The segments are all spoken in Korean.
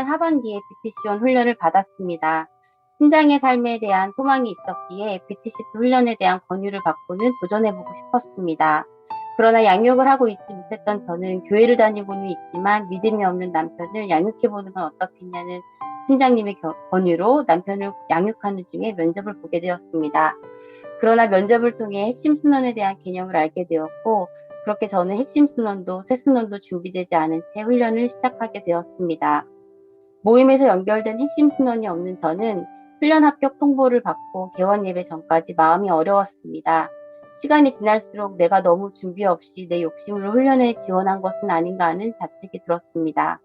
2018년 하반기에 BTC원 훈련을 받았습니다. 신장의 삶에 대한 소망이 있었기에 BTC 훈련에 대한 권유를 받고는 도전해보고 싶었습니다. 그러나 양육을 하고 있지 못했던 저는 교회를 다니고는 있지만 믿음이 없는 남편을 양육해보는 건 어떻겠냐는 팀장님의 권유로 남편을 양육하는 중에 면접을 보게 되었습니다. 그러나 면접을 통해 핵심 순원에 대한 개념을 알게 되었고, 그렇게 저는 핵심 순원도 새 순원도 준비되지 않은 채 훈련을 시작하게 되었습니다. 모임에서 연결된 핵심 순원이 없는 저는 훈련 합격 통보를 받고 개원 예배 전까지 마음이 어려웠습니다. 시간이 지날수록 내가 너무 준비 없이 내 욕심으로 훈련에 지원한 것은 아닌가 하는 자책이 들었습니다.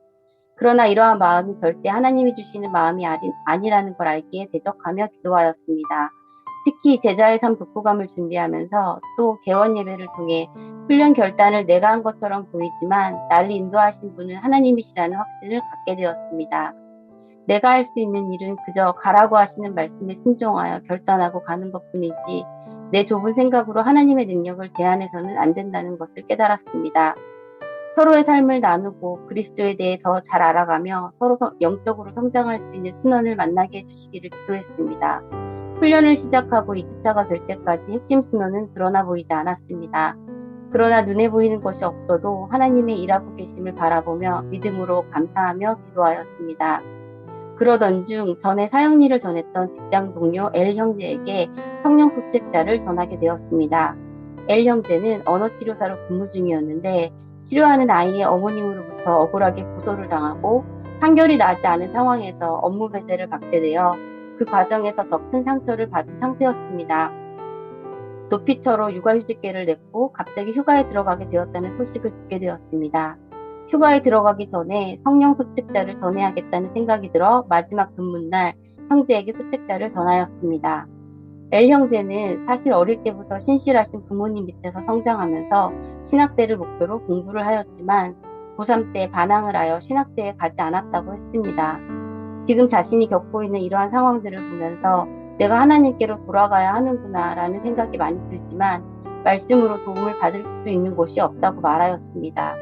그러나 이러한 마음이 절대 하나님이 주시는 마음이 아니라는 걸 알기에 대적하며 기도하였습니다. 특히 제자의 삶 독후감을 준비하면서 또 개원 예배를 통해 훈련 결단을 내가 한 것처럼 보이지만 나를 인도하신 분은 하나님이시라는 확신을 갖게 되었습니다. 내가 할 수 있는 일은 그저 가라고 하시는 말씀에 순종하여 결단하고 가는 것뿐이지 내 좁은 생각으로 하나님의 능력을 제한해서는 안 된다는 것을 깨달았습니다. 서로의 삶을 나누고 그리스도에 대해 더 잘 알아가며 서로 영적으로 성장할 수 있는 순원을 만나게 해주시기를 기도했습니다. 훈련을 시작하고 2주차가 될 때까지 핵심 순원은 드러나 보이지 않았습니다. 그러나 눈에 보이는 것이 없어도 하나님의 일하고 계심을 바라보며 믿음으로 감사하며 기도하였습니다. 그러던 중 전에 사형리를 전했던 직장 동료 L 형제에게 성령 숙제자를 전하게 되었습니다. L 형제는 언어치료사로 근무 중이었는데 치료하는 아이의 어머님으로부터 억울하게 고소를 당하고 판결이 나지 않은 상황에서 업무 배제를 받게 되어 그 과정에서 더 큰 상처를 받은 상태였습니다. 도피처로 육아휴직계를 냈고 갑자기 휴가에 들어가게 되었다는 소식을 듣게 되었습니다. 휴가에 들어가기 전에 성령 소책자를 전해야겠다는 생각이 들어 마지막 근무날 형제에게 소책자를 전하였습니다. L 형제는 사실 어릴 때부터 신실하신 부모님 밑에서 성장하면서 신학대를 목표로 공부를 하였지만 고3 때 반항을 하여 신학대에 가지 않았다고 했습니다. 지금 자신이 겪고 있는 이러한 상황들을 보면서 내가 하나님께로 돌아가야 하는구나 라는 생각이 많이 들지만 말씀으로 도움을 받을 수 있는 곳이 없다고 말하였습니다.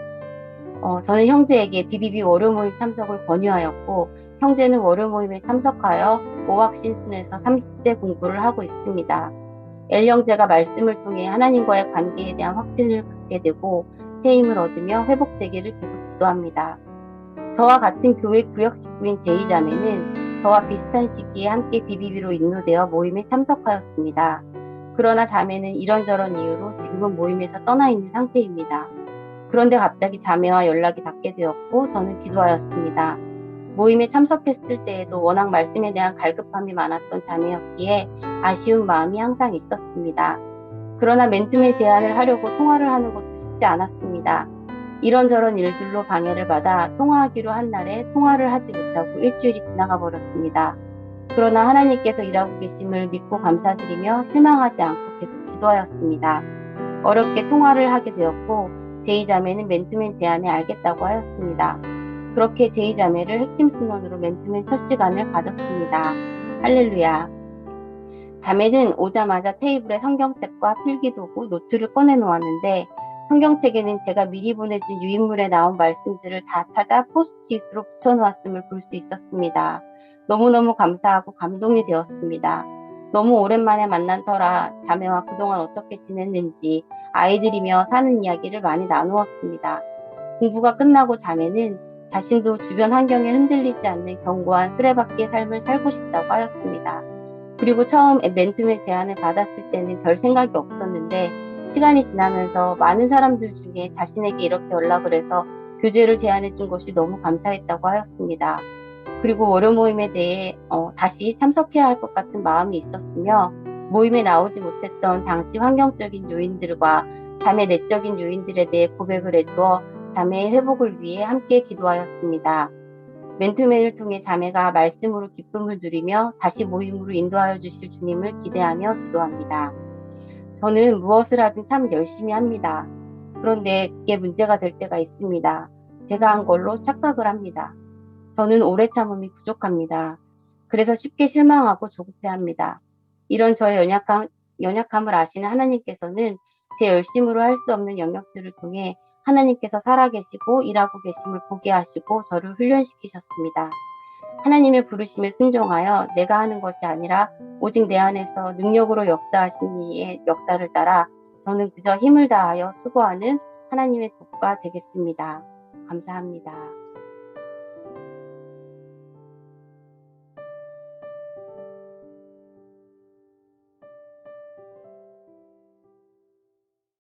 저는 형제에게 BBB 월요 모임 참석을 권유하였고 형제는 월요 모임에 참석하여 오학 신순에서 30대 공부를 하고 있습니다. L 형제가 말씀을 통해 하나님과의 관계에 대한 확신을 갖게 되고 새 힘을 얻으며 회복되기를 계속 기도합니다. 저와 같은 교회 구역 식구인 제이자매는 저와 비슷한 시기에 함께 BBB로 인도되어 모임에 참석하였습니다. 그러나 자매는 이런저런 이유로 지금은 모임에서 떠나 있는 상태입니다. 그런데 갑자기 자매와 연락이 닿게 되었고 저는 기도하였습니다. 모임에 참석했을 때에도 워낙 말씀에 대한 갈급함이 많았던 자매였기에 아쉬운 마음이 항상 있었습니다. 그러나 맨투맨 제안을 하려고 통화를 하는 것도 쉽지 않았습니다. 이런저런 일들로 방해를 받아 통화하기로 한 날에 통화를 하지 못하고 일주일이 지나가 버렸습니다. 그러나 하나님께서 일하고 계심을 믿고 감사드리며 실망하지 않고 계속 기도하였습니다. 어렵게 통화를 하게 되었고 제이자매는 맨투맨 제안에 알겠다고 하였습니다. 그렇게 제이자매를 핵심 순원으로 맨투맨 첫 시간을 가졌습니다. 할렐루야. 자매는 오자마자 테이블에 성경책과 필기도구, 노트를 꺼내 놓았는데 성경책에는 제가 미리 보내준 유인물에 나온 말씀들을 다 찾아 포스트잇으로 붙여놓았음을 볼 수 있었습니다. 너무너무 감사하고 감동이 되었습니다. 너무 오랜만에 만난 터라 자매와 그동안 어떻게 지냈는지 아이들이며 사는 이야기를 많이 나누었습니다. 공부가 끝나고 자매는 자신도 주변 환경에 흔들리지 않는 견고한 수레바퀴의 삶을 살고 싶다고 하였습니다. 그리고 처음 맨투맨 제안을 받았을 때는 별 생각이 없었는데 시간이 지나면서 많은 사람들 중에 자신에게 이렇게 연락을 해서 교제를 제안해 준 것이 너무 감사했다고 하였습니다. 그리고 월요 모임에 대해 다시 참석해야 할 것 같은 마음이 있었으며 모임에 나오지 못했던 당시 환경적인 요인들과 자매 내적인 요인들에 대해 고백을 해주어 자매의 회복을 위해 함께 기도하였습니다. 맨투맨을 통해 자매가 말씀으로 기쁨을 누리며 다시 모임으로 인도하여 주실 주님을 기대하며 기도합니다. 저는 무엇을 하든 참 열심히 합니다. 그런데 그게 문제가 될 때가 있습니다. 제가 한 걸로 착각을 합니다. 저는 오래 참음이 부족합니다. 그래서 쉽게 실망하고 조급해합니다. 이런 저의 연약함을 아시는 하나님께서는 제 열심으로 할 수 없는 영역들을 통해 하나님께서 살아계시고 일하고 계심을 보게 하시고 저를 훈련시키셨습니다. 하나님의 부르심에 순종하여 내가 하는 것이 아니라 오직 내 안에서 능력으로 역사하신 이의 역사를 따라 저는 그저 힘을 다하여 수고하는 하나님의 독가 되겠습니다. 감사합니다.